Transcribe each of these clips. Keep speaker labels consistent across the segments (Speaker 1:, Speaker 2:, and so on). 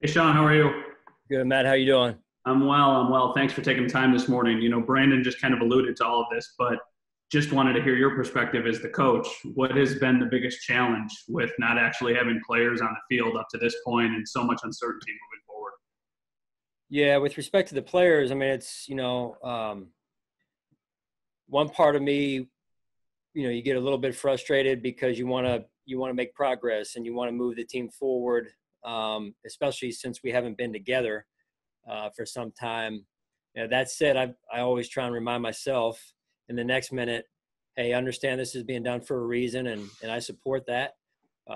Speaker 1: Hey, Sean, how are you?
Speaker 2: Good, Matt. How you doing?
Speaker 1: I'm well. I'm well. Thanks for taking the time this morning. Brandon just kind of alluded to all of this, but just wanted to hear your perspective as the coach. What has been the biggest challenge with not actually having players on the field up to this point and so much uncertainty moving forward?
Speaker 2: Yeah, with respect to the players, I mean, it's one part of me, you get a little bit frustrated because you want to make progress and you want to move the team forward, especially since we haven't been together for some time. That said, I always try and remind myself in the next minute, hey, understand this is being done for a reason, and I support that.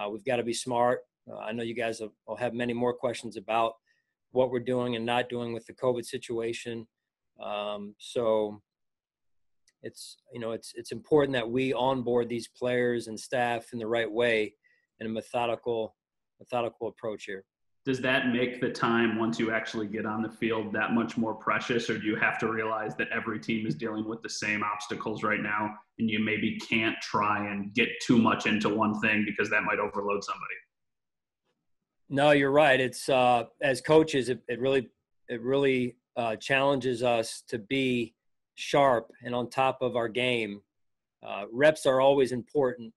Speaker 2: We've got to be smart. I know you guys will have many more questions about what we're doing and not doing with the COVID situation. So it's important that we onboard these players and staff in the right way in a methodical approach here.
Speaker 1: Does that make the time once you actually get on the field that much more precious, or do you have to realize that every team is dealing with the same obstacles right now and you maybe can't try and get too much into one thing because that might overload somebody?
Speaker 2: No, you're right. It's as coaches, it really challenges us to be sharp and on top of our game. Reps are always important,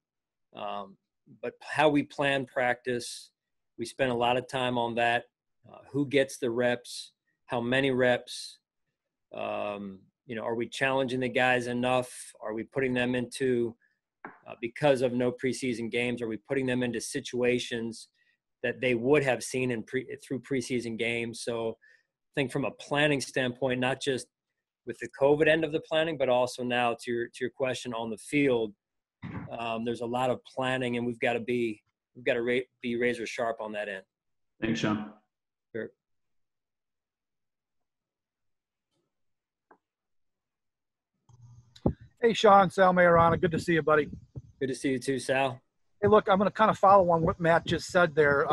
Speaker 2: but how we plan practice, we spend a lot of time on that. Who gets the reps? How many reps? Are we challenging the guys enough? Are we putting them into, because of no preseason games, are we putting them into situations that they would have seen through preseason games? So I think from a planning standpoint, not just with the COVID end of the planning, but also now to your question on the field, there's a lot of planning, and we've got to be razor sharp on that end.
Speaker 1: Thanks, Sean.
Speaker 2: Sure.
Speaker 3: Hey, Sean, Sal Mayorana. Good to see you, buddy.
Speaker 2: Good to see you too, Sal.
Speaker 3: Hey, look, I'm going to kind of follow on what Matt just said there.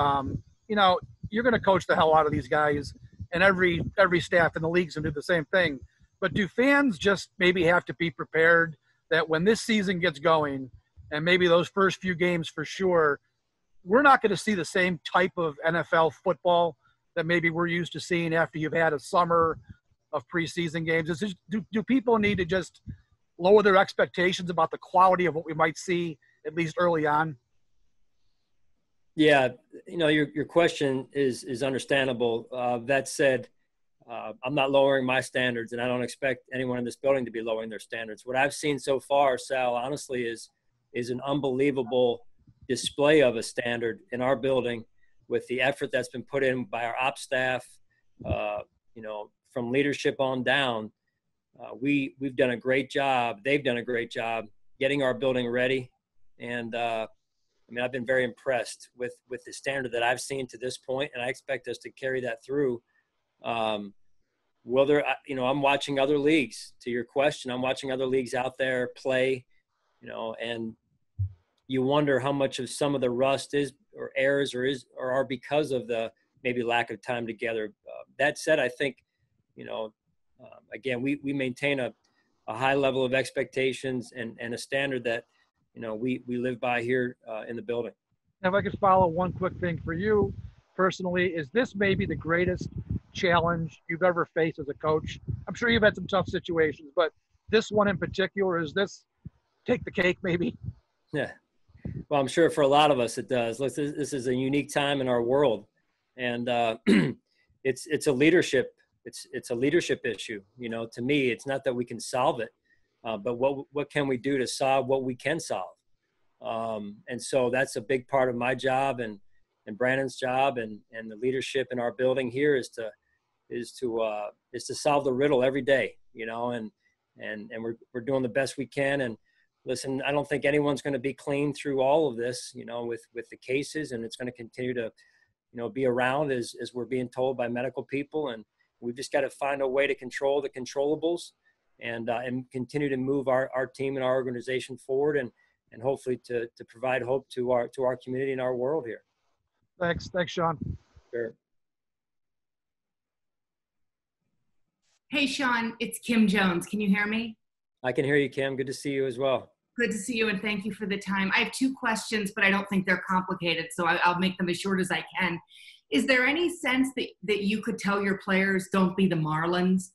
Speaker 3: You're going to coach the hell out of these guys, and every staff in the league's going to do the same thing. But do fans just maybe have to be prepared that when this season gets going, and maybe those first few games for sure, we're not going to see the same type of NFL football that maybe we're used to seeing after you've had a summer of preseason games? Do people need to just lower their expectations about the quality of what we might see, at least early on?
Speaker 2: Yeah, your question is understandable. That said, I'm not lowering my standards, and I don't expect anyone in this building to be lowering their standards. What I've seen so far, Sal, honestly, is an unbelievable display of a standard in our building with the effort that's been put in by our ops staff, from leadership on down. We've done a great job. They've done a great job getting our building ready. And, I've been very impressed with the standard that I've seen to this point, and I expect us to carry that through. I'm watching other leagues. To your question, I'm watching other leagues out there play, and you wonder how much of some of the rust is or errors or are because of the maybe lack of time together. That said, I think, again, we maintain a high level of expectations and a standard that, we live by here in the building.
Speaker 3: If I could follow one quick thing for you personally, is this maybe the greatest challenge you've ever faced as a coach? I'm sure you've had some tough situations, but this one in particular, is this take the cake maybe?
Speaker 2: Yeah. Well, I'm sure for a lot of us it does. Look, this is a unique time in our world, and it's a leadership issue. To me, it's not that we can solve it, but what can we do to solve what we can solve? And so that's a big part of my job and Brandon's job and the leadership in our building here is to solve the riddle every day, and we're doing the best we can. And listen, I don't think anyone's going to be clean through all of this, with the cases, and it's going to continue to, be around as we're being told by medical people. And we've just got to find a way to control the controllables and continue to move our team and our organization forward and hopefully to provide hope to our community and our world here.
Speaker 3: Thanks, Sean.
Speaker 2: Sure.
Speaker 4: Hey, Sean, it's Kim Jones. Can you hear me?
Speaker 2: I can hear you, Kim. Good to see you as well.
Speaker 4: Good to see you, and thank you for the time. I have two questions, but I don't think they're complicated, so I'll make them as short as I can. Is there any sense that you could tell your players don't be the Marlins?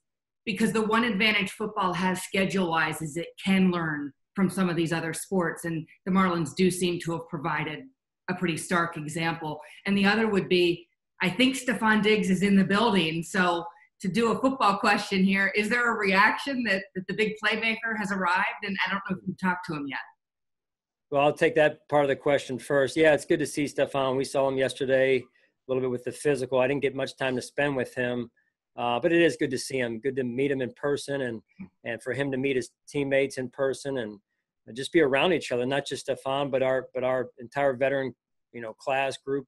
Speaker 4: Because the one advantage football has schedule-wise is it can learn from some of these other sports, and the Marlins do seem to have provided a pretty stark example. And the other would be, I think Stephon Diggs is in the building, so to do a football question here, is there a reaction that the big playmaker has arrived? And I don't know if you've talked to him yet.
Speaker 2: Well, I'll take that part of the question first. Yeah, it's good to see Stephon. We saw him yesterday a little bit with the physical. I didn't get much time to spend with him, but it is good to see him. Good to meet him in person and for him to meet his teammates in person and just be around each other, not just Stephon, but our entire veteran, class group,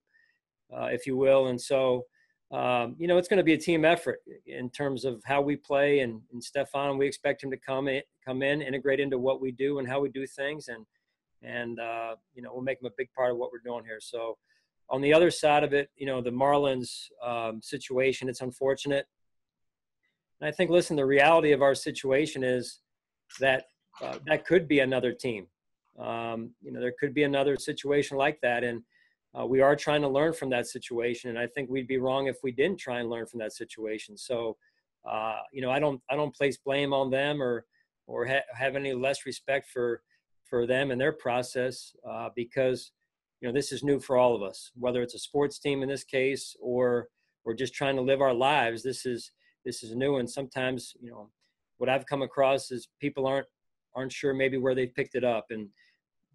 Speaker 2: if you will. And so, it's going to be a team effort in terms of how we play. And Stephon, we expect him to come in, integrate into what we do and how we do things. And we'll make him a big part of what we're doing here. So on the other side of it, the Marlins situation, it's unfortunate. And I think, listen, the reality of our situation is that that could be another team. There could be another situation like that. And we are trying to learn from that situation. And I think we'd be wrong if we didn't try and learn from that situation. So, I don't place blame on them or have any less respect for them and their process because, this is new for all of us, whether it's a sports team in this case or we're just trying to live our lives. This is new. And sometimes, what I've come across is people aren't sure maybe where they picked it up. And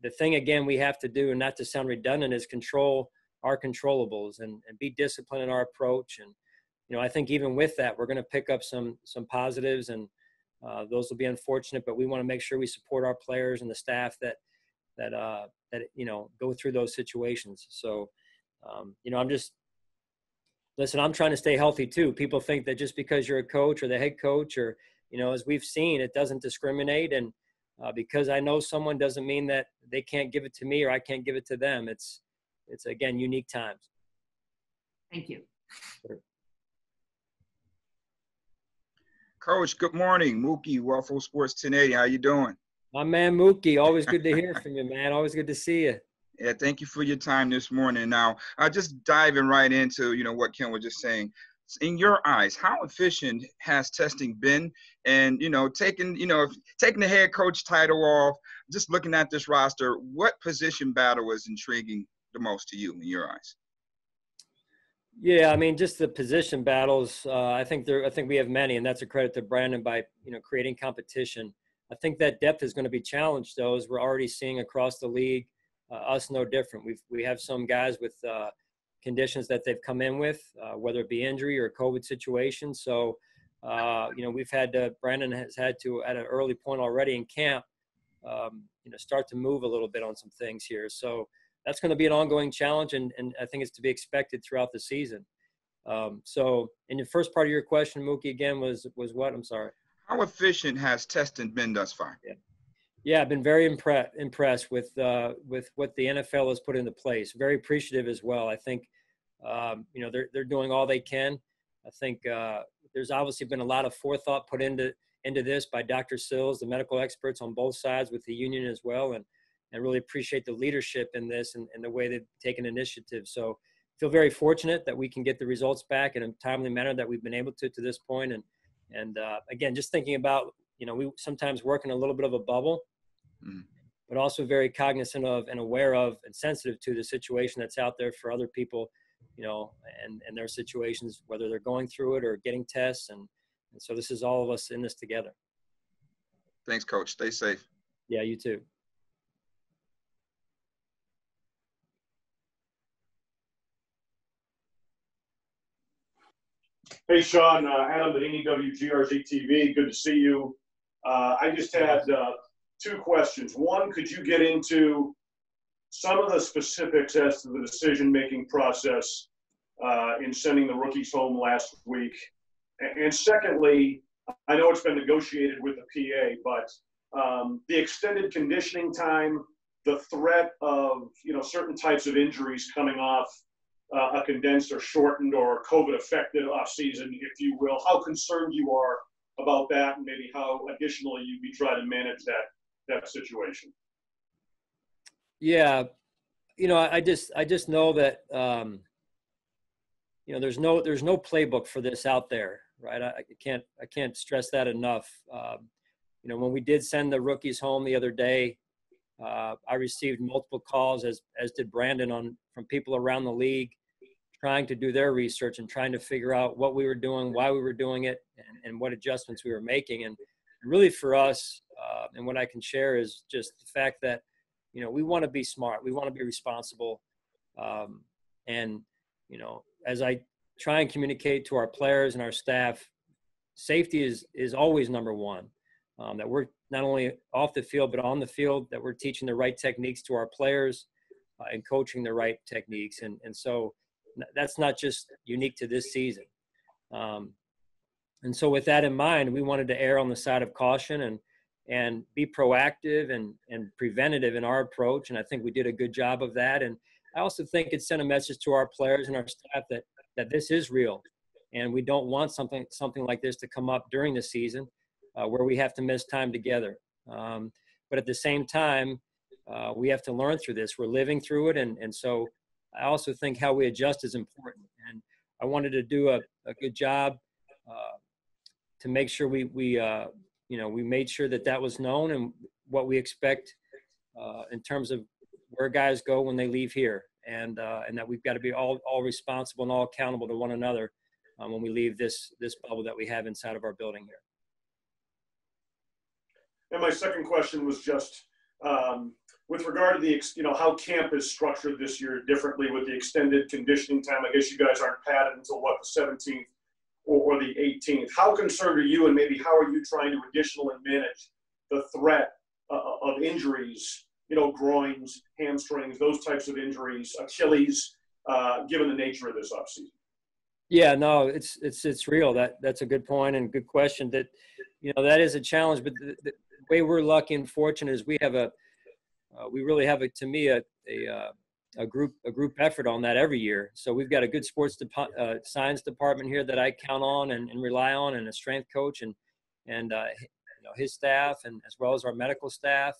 Speaker 2: the thing, again, we have to do, and not to sound redundant, is control our controllables and be disciplined in our approach. And, I think even with that, we're going to pick up some positives, and those will be unfortunate, but we want to make sure we support our players and the staff that go through those situations. So, I'm trying to stay healthy too. People think that just because you're a coach or the head coach or, as we've seen, it doesn't discriminate. And because I know someone doesn't mean that they can't give it to me or I can't give it to them. It's again, unique times.
Speaker 4: Thank you.
Speaker 2: Sure.
Speaker 5: Coach, good morning. Mookie, Waffle Sports 1080. How you doing?
Speaker 2: My man Mookie, always good to hear from you, man. Always good to see you.
Speaker 5: Yeah, thank you for your time this morning. Now, just diving right into, what Ken was just saying. In your eyes, how efficient has testing been? And, taking the head coach title off, just looking at this roster, what position battle was intriguing the most to you in your eyes?
Speaker 2: Yeah, just the position battles. I think we have many, and that's a credit to Brandon by creating competition. I think that depth is going to be challenged, though, as we're already seeing across the league. Us no different. We have some guys with conditions that they've come in with, whether it be injury or COVID situation. So, Brandon has had to, at an early point already in camp, start to move a little bit on some things here. So that's going to be an ongoing challenge, and I think it's to be expected throughout the season. So in the first part of your question, Mookie, again, was what? I'm sorry.
Speaker 5: How efficient has testing been thus far?
Speaker 2: Yeah, I've been very impressed with what the NFL has put into place. Very appreciative as well. I think, they're doing all they can. I think there's obviously been a lot of forethought put into this by Dr. Sills, the medical experts on both sides with the union as well, and really appreciate the leadership in this and the way they've taken initiative. So I feel very fortunate that we can get the results back in a timely manner that we've been able to this point. And again, just thinking about, we sometimes work in a little bit of a bubble, but also very cognizant of and aware of and sensitive to the situation that's out there for other people, and their situations, whether they're going through it or getting tests. And so this is all of us in this together.
Speaker 5: Thanks, Coach. Stay safe.
Speaker 2: Yeah, you too.
Speaker 6: Hey, Sean, Adam Benini, WGRZ TV. Good to see you. I just had two questions. One, could you get into some of the specifics as to the decision-making process in sending the rookies home last week? And secondly, I know it's been negotiated with the PA, but the extended conditioning time, the threat of certain types of injuries coming off a condensed or shortened or COVID-affected off-season, if you will, how concerned you are about that, and maybe how additionally you be trying to manage that situation.
Speaker 2: Yeah, I just know that there's no playbook for this out there, right? I can't stress that enough. When we did send the rookies home the other day, I received multiple calls, as did Brandon, from people around the league, trying to do their research and trying to figure out what we were doing, why we were doing it, and what adjustments we were making. And really for us, and what I can share is just the fact that, we want to be smart. We want to be responsible. And, as I try and communicate to our players and our staff, safety is always number one. That we're not only off the field, but on the field, that we're teaching the right techniques to our players and coaching the right techniques. And so that's not just unique to this season. And so with that in mind, we wanted to err on the side of caution and be proactive and preventative in our approach. And I think we did a good job of that. And I also think it sent a message to our players and our staff that this is real. And we don't want something like this to come up during the season where we have to miss time together. But at the same time, we have to learn through this. We're living through it. And so I also think how we adjust is important. And I wanted to do a good job to make sure we made sure that was known and what we expect in terms of where guys go when they leave here, and that we've got to be all responsible and all accountable to one another when we leave this bubble that we have inside of our building here.
Speaker 6: And my second question was just with regard to how camp is structured this year differently with the extended conditioning time. I guess you guys aren't padded until what, the 17th or the 18th. How concerned are you, and maybe how are you trying to additionally manage the threat of injuries, groins, hamstrings, those types of injuries, Achilles, given the nature of this offseason?
Speaker 2: Yeah, no, it's real. That's a good point and good question. That that is a challenge. But the way we're lucky and fortunate is we really have to me a group effort on that every year. So we've got a good sports science department here that I count on and rely on, and a strength coach and his staff, and as well as our medical staff.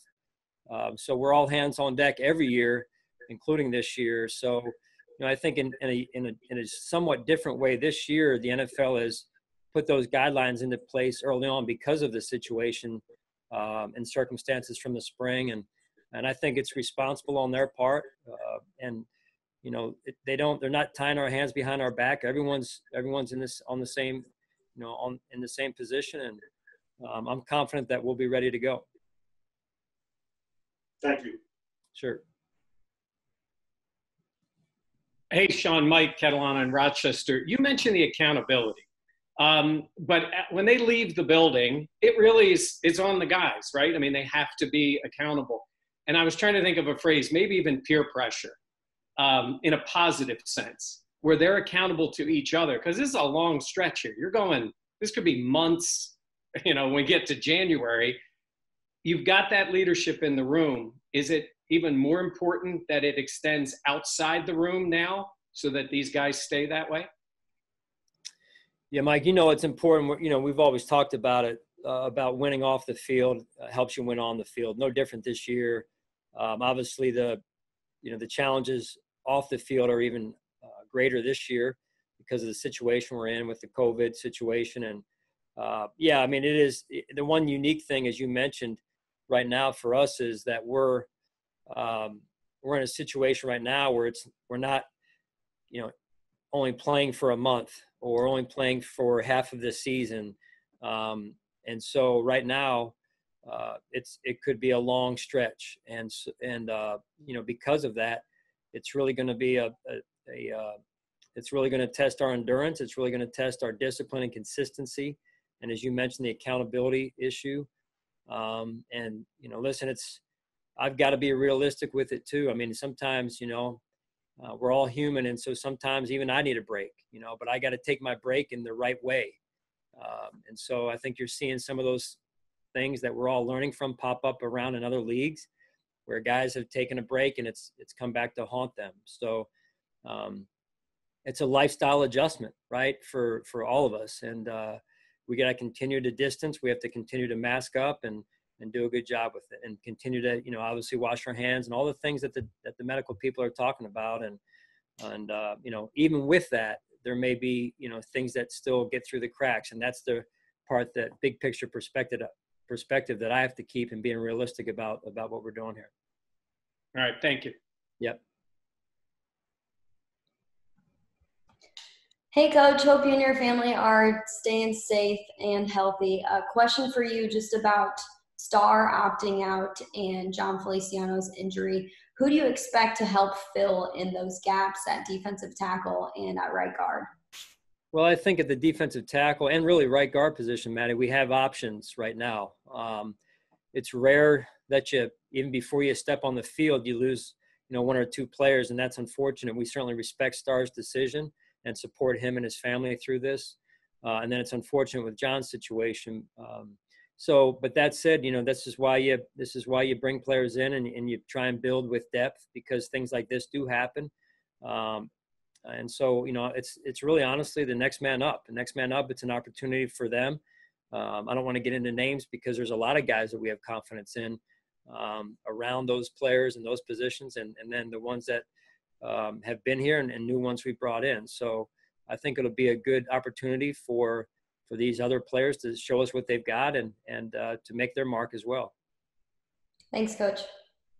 Speaker 2: So we're all hands on deck every year, including this year. So I think in a somewhat different way this year, the NFL has put those guidelines into place early on because of the situation and circumstances from the spring, and I think it's responsible on their part. And they're not tying our hands behind our back. Everyone's in this on the same in the same position, and I'm confident that we'll be ready to go.
Speaker 6: Thank you.
Speaker 2: Sure.
Speaker 7: Hey, Sean, Mike Catalana in Rochester. You mentioned the accountability. But when they leave the building, it really is on the guys, right? I mean, they have to be accountable. And I was trying to think of a phrase, maybe even peer pressure, in a positive sense, where they're accountable to each other. Because this is a long stretch here. This could be months, when we get to January. You've got that leadership in the room. Is it even more important that it extends outside the room now so that these guys stay that way?
Speaker 2: Yeah, Mike, it's important. We've always talked about it, about winning off the field helps you win on the field. No different this year. Obviously, the challenges off the field are even greater this year because of the situation we're in with the COVID situation. And it is the one unique thing, as you mentioned, right now for us is that we're in a situation right now where we're not, only playing for a month or only playing for half of the season. And so right now it could be a long stretch. And because of that, it's really going to be it's really going to test our endurance. It's really going to test our discipline and consistency. And as you mentioned, the accountability issue. Listen, I've got to be realistic with it too. I mean, sometimes, we're all human. And so sometimes even I need a break, but I got to take my break in the right way. And so I think you're seeing some of those things that we're all learning from pop up around in other leagues where guys have taken a break and it's come back to haunt them. So it's a lifestyle adjustment, right, for all of us. And we got to continue to distance. We have to continue to mask up and do a good job with it, and continue to, obviously wash our hands and all the things that the medical people are talking about. And even with that, there may be, you know, things that still get through the cracks. And that's the part, that big picture perspective that I have to keep, and being realistic about what we're doing here.
Speaker 7: All right. Thank you.
Speaker 2: Yep.
Speaker 8: Hey, Coach. Hope you and your family are staying safe and healthy. A question for you just about Star opting out and John Feliciano's injury. Who do you expect to help fill in those gaps at defensive tackle and at right guard?
Speaker 2: Well, I think at the defensive tackle and really right guard position, Maddie, we have options right now. It's rare that you, even before you step on the field, you lose, you know, one or two players, and that's unfortunate. We certainly respect Star's decision and support him and his family through this. And then it's unfortunate with John's situation. But that said, you know, this is why you bring players in, and you try and build with depth, because things like this do happen. And so, you know, it's really honestly the next man up. The next man up, it's an opportunity for them. I don't want to get into names, because there's a lot of guys that we have confidence in around those players and those positions, and then the ones that have been here and new ones we brought in. So I think it'll be a good opportunity for these other players to show us what they've got, and to make their mark as well.
Speaker 8: Thanks, Coach.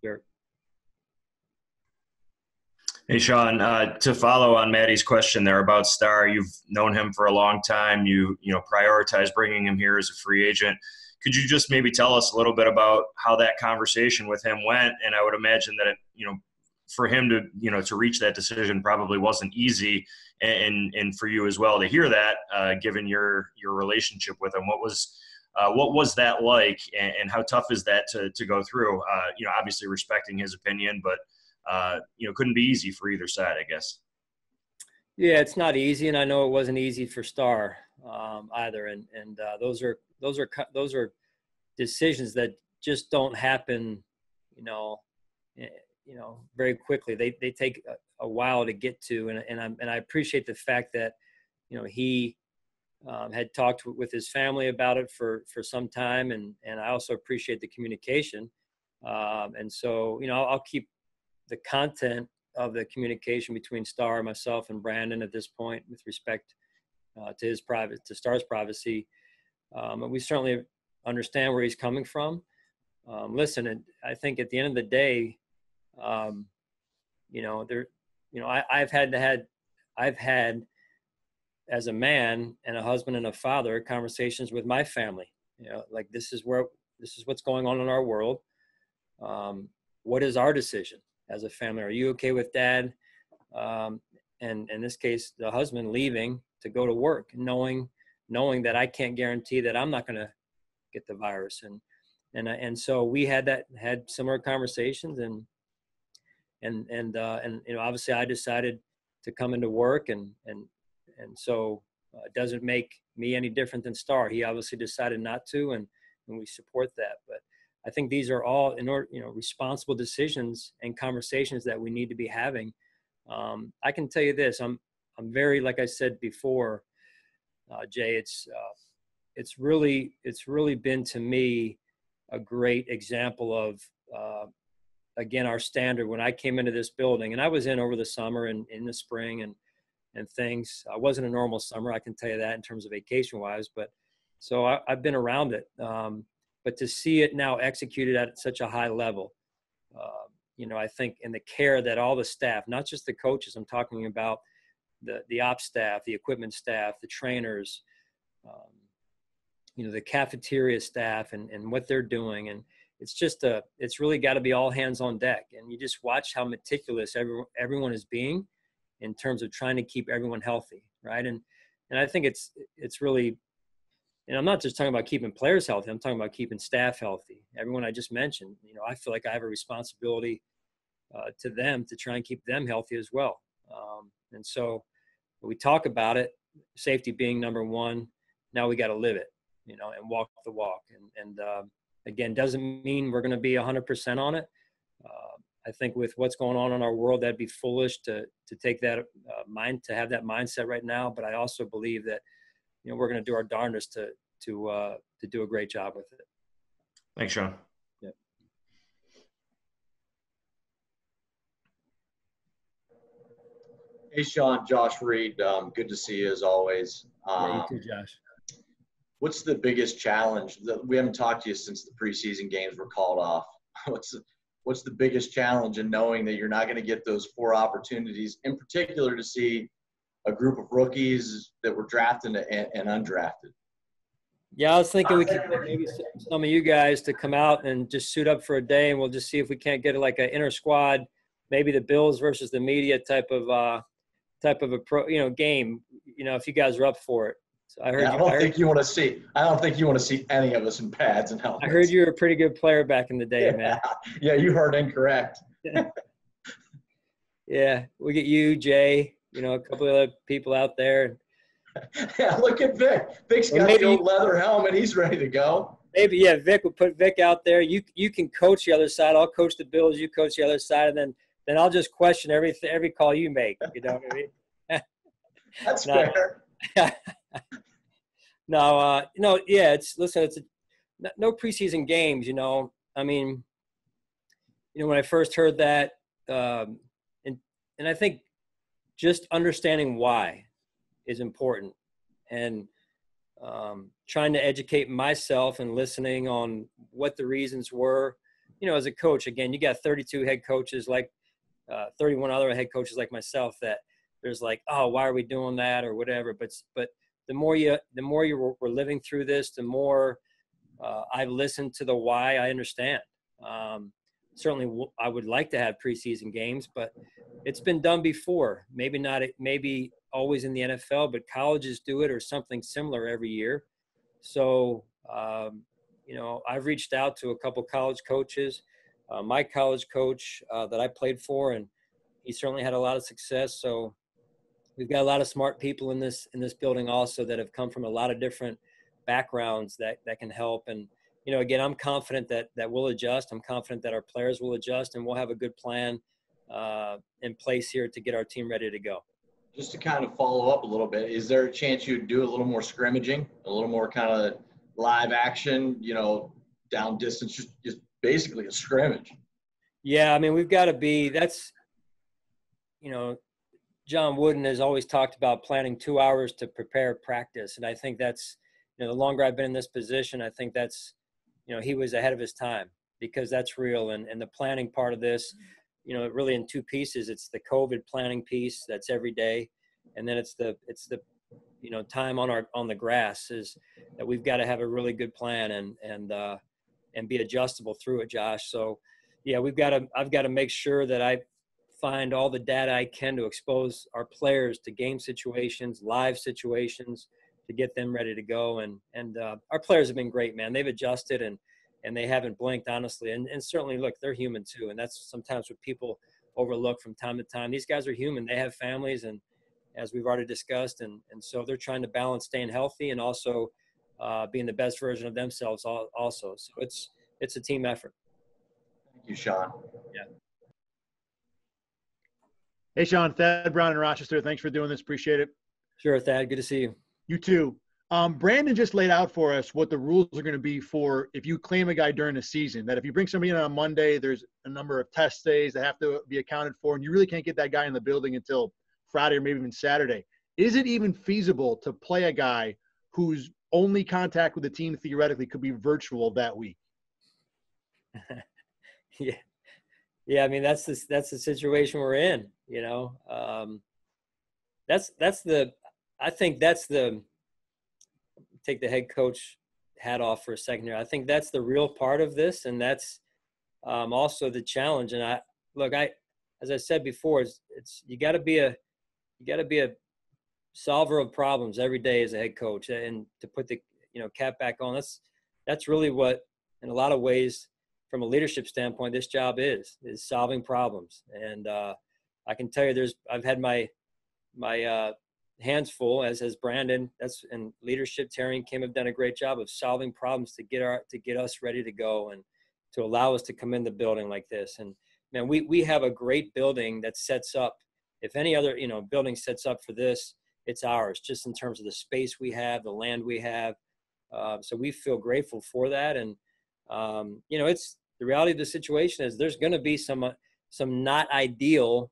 Speaker 2: Sure.
Speaker 9: Hey, Sean, to follow on Maddie's question there about Star, you've known him for a long time. You prioritize bringing him here as a free agent. Could you just maybe tell us a little bit about how that conversation with him went? And I would imagine that for him to reach that decision probably wasn't easy, and for you as well to hear that, given your relationship with him. What was that like, and how tough is that to go through? Obviously respecting his opinion, but couldn't be easy for either side, I guess.
Speaker 2: Yeah, it's not easy, and I know it wasn't easy for Star either. And those are decisions that just don't happen, very quickly. They take a while to get to, and I appreciate the fact that he had talked with his family about it for some time, and I also appreciate the communication. And so I'll keep the content of the communication between Star, myself, and Brandon at this point with respect to Star's privacy. And we certainly understand where he's coming from. Listen, and I think at the end of the day, I've had as a man and a husband and a father conversations with my family. Like this is what's going on in our world. What is our decision as a family? Are you okay with Dad? And in this case, the husband leaving to go to work, knowing that I can't guarantee that I'm not going to get the virus. And so we had similar conversations, and obviously I decided to come into work, and so it doesn't make me any different than Star. He obviously decided not to, and we support that. But I think these are all responsible decisions and conversations that we need to be having. I can tell you this: I'm very, like I said before, Jay. It's really been to me a great example of again our standard. When I came into this building, and I was in over the summer and in the spring and things. I wasn't a normal summer, I can tell you that, in terms of vacation wise. But so I've been around it. But to see it now executed at such a high level, I think in the care that all the staff, not just the coaches, I'm talking about the ops staff, the equipment staff, the trainers, the cafeteria staff and what they're doing. And it's really got to be all hands on deck. And you just watch how meticulous everyone is being in terms of trying to keep everyone healthy. Right. And I think it's really, and I'm not just talking about keeping players healthy. I'm talking about keeping staff healthy. Everyone I just mentioned, I feel like I have a responsibility to them to try and keep them healthy as well. And so we talk about it, safety being number one. Now we got to live it, and walk the walk. And again, doesn't mean we're going to be 100% on it. I think with what's going on in our world, that'd be foolish to take that to have that mindset right now. But I also believe that we're going to do our darndest to do a great job with it.
Speaker 9: Thanks, Sean.
Speaker 2: Yep.
Speaker 10: Hey, Sean, Josh Reed. Good to see you as always.
Speaker 2: Yeah, you too, Josh.
Speaker 10: What's the biggest challenge? We haven't talked to you since the preseason games were called off. What's the biggest challenge in knowing that you're not going to get those 4 opportunities, in particular to see a group of rookies that were drafted and undrafted?
Speaker 2: Yeah, I was thinking we could get maybe some of you guys to come out and just suit up for a day, and we'll just see if we can't get like an inter squad, maybe the Bills versus the media type of a game. If you guys are up for it. So I don't think you want to
Speaker 10: see any of us in pads and helmets.
Speaker 2: I heard you were a pretty good player back in the day, man.
Speaker 10: Yeah, you heard incorrect.
Speaker 2: Yeah, we get you, Jay, a couple of other people out there.
Speaker 10: Yeah, look at Vic. Vic's got the old leather helmet. He's ready to go.
Speaker 2: Maybe, yeah, Vic, we'll put Vic out there. You can coach the other side. I'll coach the Bills. You coach the other side, and then I'll just question every call you make. You know what I mean?
Speaker 10: That's fair.
Speaker 2: No, yeah. It's no preseason games. I mean, when I first heard that, and I think just understanding why is important, and trying to educate myself and listening on what the reasons were. As a coach, again, you got 32 head coaches, like 31 other head coaches like myself, that there's like, oh, why are we doing that or whatever. But the more we're living through this, the more I've listened to the why. I understand. Certainly, I would like to have preseason games, but it's been done before. Maybe always in the NFL, but colleges do it or something similar every year. So, I've reached out to a couple college coaches. My college coach that I played for, and he certainly had a lot of success. So we've got a lot of smart people in this building also that have come from a lot of different backgrounds that can help. And, again, I'm confident that we'll adjust. I'm confident that our players will adjust, and we'll have a good plan in place here to get our team ready to go.
Speaker 10: Just to kind of follow up a little bit, is there a chance you'd do a little more scrimmaging, a little more kind of live action, down distance, just basically a scrimmage?
Speaker 2: Yeah, I mean, we've got to be – that's – John Wooden has always talked about planning 2 hours to prepare practice. And I think that's, the longer I've been in this position, I think that's, he was ahead of his time, because that's real. And the planning part of this, really in 2 pieces. It's the COVID planning piece that's every day. And then it's the time on the grass is that we've got to have a really good plan and be adjustable through it, Josh. So yeah, I've got to make sure that I find all the data I can to expose our players to game situations, live situations, to get them ready to go. And our players have been great, man. They've adjusted and they haven't blinked, honestly. And certainly, look, they're human too. And that's sometimes what people overlook from time to time. These guys are human. They have families, and as we've already discussed, and so they're trying to balance staying healthy and also being the best version of themselves also. So it's a team effort.
Speaker 10: Thank you, Sean.
Speaker 2: Yeah.
Speaker 11: Hey, Sean, Thad Brown in Rochester. Thanks for doing this. Appreciate it.
Speaker 2: Sure, Thad. Good to see you.
Speaker 11: You too. Brandon just laid out for us what the rules are going to be for if you claim a guy during the season, that if you bring somebody in on Monday, there's a number of test days that have to be accounted for, and you really can't get that guy in the building until Friday or maybe even Saturday. Is it even feasible to play a guy whose only contact with the team theoretically could be virtual that week?
Speaker 2: Yeah. I mean, that's the situation we're in, I think that's the take the head coach hat off for a second here. I think that's the real part of this. And that's also the challenge. And as I said before, it's, you gotta be a solver of problems every day as a head coach, and to put the, cap back on. That's really what, in a lot of ways, from a leadership standpoint, this job is solving problems. And I can tell you I've had my hands full, as has Brandon. And leadership, Terry and Kim have done a great job of solving problems to get us ready to go and to allow us to come in the building like this. And man, we have a great building that sets up, if any other, building sets up for this, it's ours, just in terms of the space we have, the land we have. So we feel grateful for that. And, it's the reality of the situation is there's going to be some not ideal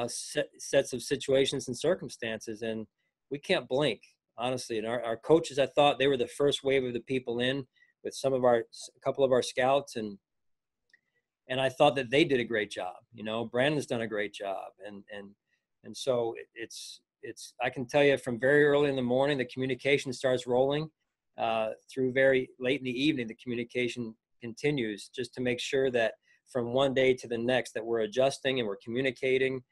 Speaker 2: sets of situations and circumstances, and we can't blink, honestly. And our coaches, I thought they were the first wave of the people in with a couple of our scouts, and I thought that they did a great job. Brandon's done a great job, and so it's I can tell you from very early in the morning, the communication starts rolling through very late in the evening. The communication continues just to make sure that from one day to the next that we're adjusting and we're communicating,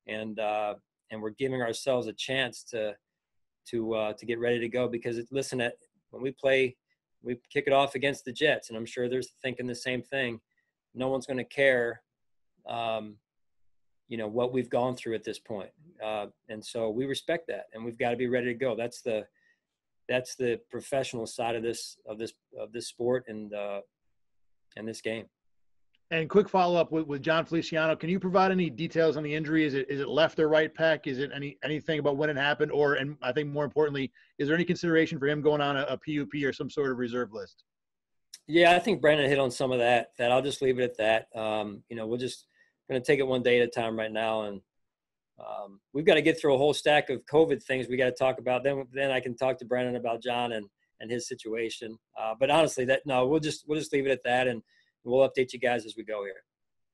Speaker 2: and we're giving ourselves a chance to get ready to go. Because when we play, we kick it off against the Jets, and I'm sure they're thinking the same thing. No one's going to care, what we've gone through at this point, and so we respect that, and we've got to be ready to go. That's the professional side of this sport and this game.
Speaker 11: And quick follow-up with John Feliciano. Can you provide any details on the injury? Is it left or right pec? Is it anything about when it happened? And I think more importantly, is there any consideration for him going on a PUP or some sort of reserve list?
Speaker 2: Yeah, I think Brandon hit on some of that. I'll just leave it at that. We're just going to take it one day at a time right now. And we've got to get through a whole stack of COVID things we got to talk about. Then I can talk to Brandon about John and his situation. But honestly, we'll just leave it at that, and we'll update you guys as we go here.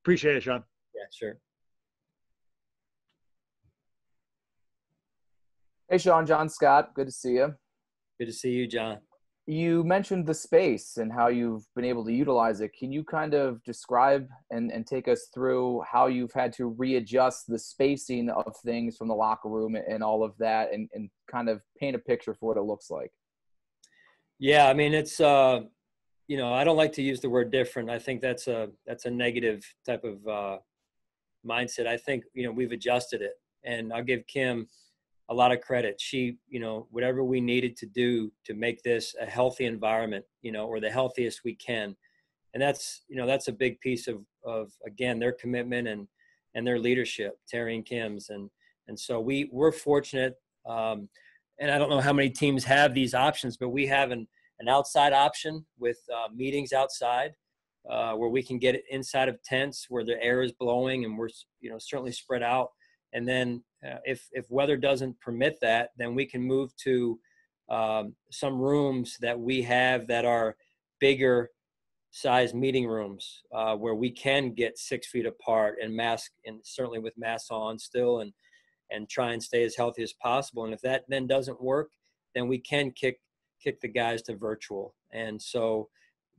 Speaker 11: Appreciate it, Sean.
Speaker 2: Yeah, sure.
Speaker 12: Hey, Sean, John Scott. Good to see you.
Speaker 2: Good to see you, John.
Speaker 12: You mentioned the space and how you've been able to utilize it. Can you kind of describe and take us through how you've had to readjust the spacing of things from the locker room and all of that, and kind of paint a picture for what it looks like?
Speaker 2: Yeah, I mean, it's I don't like to use the word different. I think that's a negative type of mindset. I think, we've adjusted it, and I'll give Kim a lot of credit. She, whatever we needed to do to make this a healthy environment, or the healthiest we can. And that's a big piece of again, their commitment and their leadership, Terry and Kim's. And so we're fortunate. And I don't know how many teams have these options, but we have an outside option with meetings outside where we can get inside of tents where the air is blowing, and we're, certainly spread out. And then if weather doesn't permit that, then we can move to some rooms that we have that are bigger size meeting rooms where we can get 6 feet apart and certainly with masks on still, and try and stay as healthy as possible. And if that then doesn't work, then we can kick the guys to virtual. And so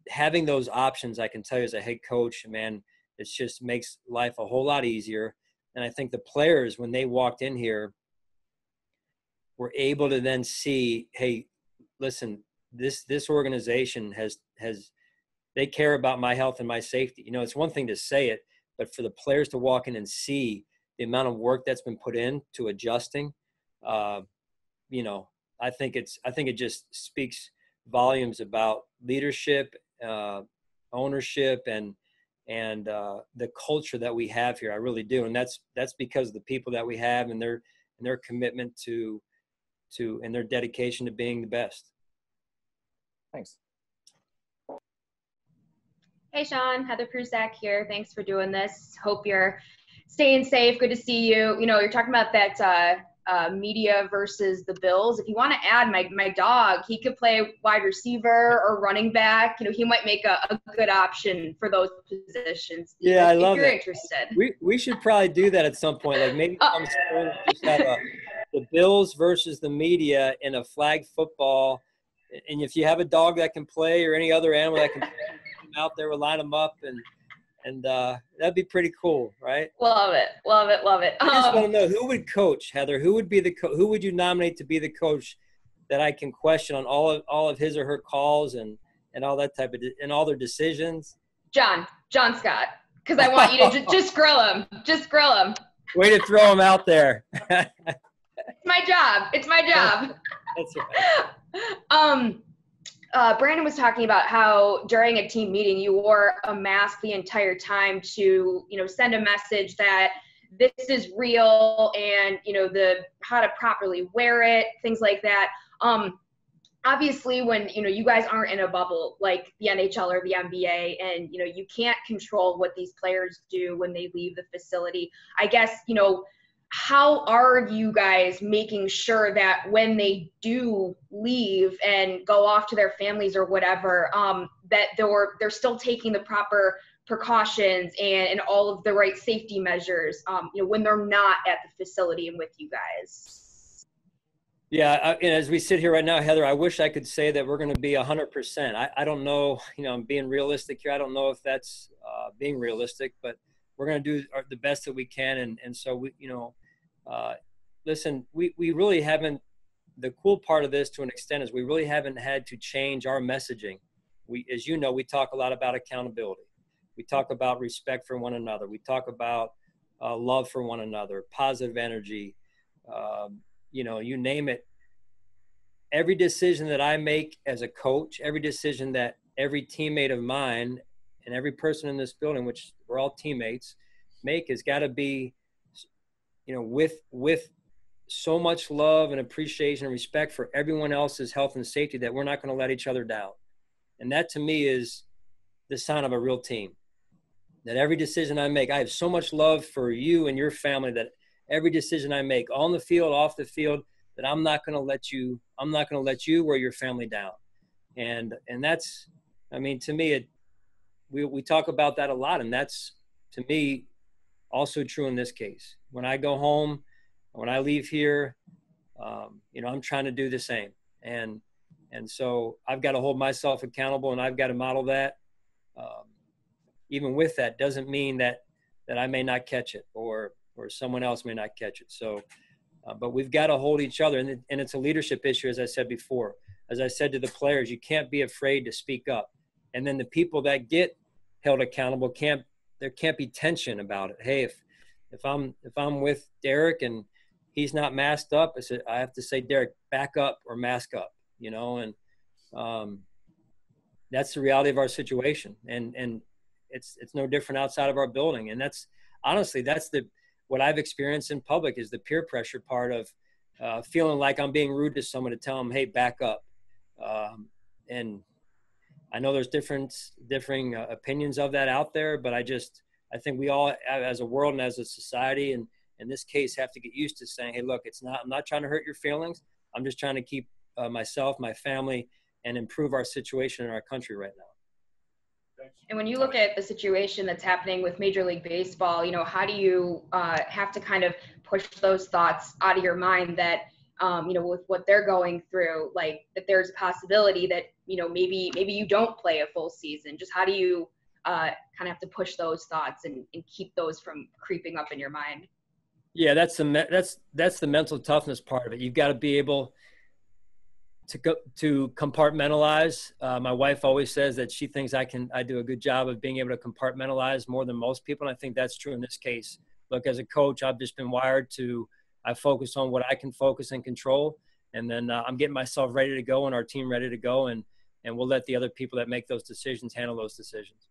Speaker 2: having those options, I can tell you as a head coach, man, it just makes life a whole lot easier. And I think the players, when they walked in here, were able to then see, hey, listen, this organization has they care about my health and my safety. It's one thing to say it, but for the players to walk in and see the amount of work that's been put in to adjusting, I think it just speaks volumes about leadership, ownership, and the culture that we have here. I really do. And that's because of the people that we have and their commitment to and their dedication to being the best.
Speaker 12: Thanks.
Speaker 13: Hey, Sean, Heather Prusak here. Thanks for doing this. Hope you're staying safe. Good to see you. You're talking about that media versus the Bills. If you want to add my dog, he could play wide receiver or running back. He might make a good option for those positions.
Speaker 2: Yeah, I love
Speaker 13: if you're
Speaker 2: that.
Speaker 13: Interested.
Speaker 2: We should probably do that at some point. Like maybe just have the Bills versus the media in a flag football. And if you have a dog that can play or any other animal that can play, out there, we'll line them up, and that'd be pretty cool, right?
Speaker 13: Love it.
Speaker 2: I just want to know who would coach, Heather. Who would be who would you nominate to be the coach that I can question on all of his or her calls and all that type of and all their decisions?
Speaker 13: John Scott, because I want you to just grill him. Just grill him.
Speaker 2: Way to throw him out there.
Speaker 13: It's my job.
Speaker 2: That's right.
Speaker 13: Brandon was talking about how during a team meeting you wore a mask the entire time to, send a message that this is real and, how to properly wear it, things like that. obviously when, you guys aren't in a bubble like the NHL or the NBA, and, you can't control what these players do when they leave the facility. I guess, how are you guys making sure that when they do leave and go off to their families or whatever, that they're still taking the proper precautions and all of the right safety measures, when they're not at the facility and with you guys?
Speaker 2: Yeah, and as we sit here right now, Heather, I wish I could say that we're going to be 100%. I don't know, I'm being realistic here. I don't know if that's being realistic, but we're going to do the best that we can. And so, listen, we really haven't, the cool part of this to an extent is we really haven't had to change our messaging. As you know, we talk a lot about accountability. We talk about respect for one another. We talk about love for one another, positive energy, you name it. Every decision that I make as a coach, every decision that every teammate of mine and every person in this building, which we're all teammates, make has got to be, with so much love and appreciation and respect for everyone else's health and safety that we're not going to let each other down. And that to me is the sign of a real team. That every decision I make, I have so much love for you and your family that every decision I make on the field, off the field, that I'm not going to let you or your family down. And that's, to me, we talk about that a lot. And that's, to me, also true in this case. When I go home, when I leave here, I'm trying to do the same. And so I've got to hold myself accountable, and I've got to model that. Even with that doesn't mean that I may not catch it or someone else may not catch it. So, but we've got to hold each other. And it's a leadership issue, as I said before. As I said to the players, you can't be afraid to speak up. And then the people that get held accountable there can't be tension about it. Hey, if I'm with Derek and he's not masked up, I have to say, Derek, back up or mask up, and that's the reality of our situation. And it's no different outside of our building. And that's honestly, what I've experienced in public is the peer pressure part of feeling like I'm being rude to someone to tell them, hey, back up. And I know there's differing opinions of that out there, but I think we all, as a world and as a society, and in this case, have to get used to saying, hey, look, I'm not trying to hurt your feelings. I'm just trying to keep myself, my family, and improve our situation in our country right now.
Speaker 13: And when you look at the situation that's happening with Major League Baseball, how do you have to kind of push those thoughts out of your mind that, with what they're going through, like that there's a possibility that, maybe you don't play a full season? Just how do you kind of have to push those thoughts and keep those from creeping up in your mind?
Speaker 2: Yeah, that's the mental toughness part of it. You've got to be able to compartmentalize. My wife always says that she thinks I do a good job of being able to compartmentalize more than most people. And I think that's true in this case. Look, as a coach, I've just been wired I focus on what I can focus and control. And then I'm getting myself ready to go and our team ready to go. And we'll let the other people that make those decisions handle those decisions.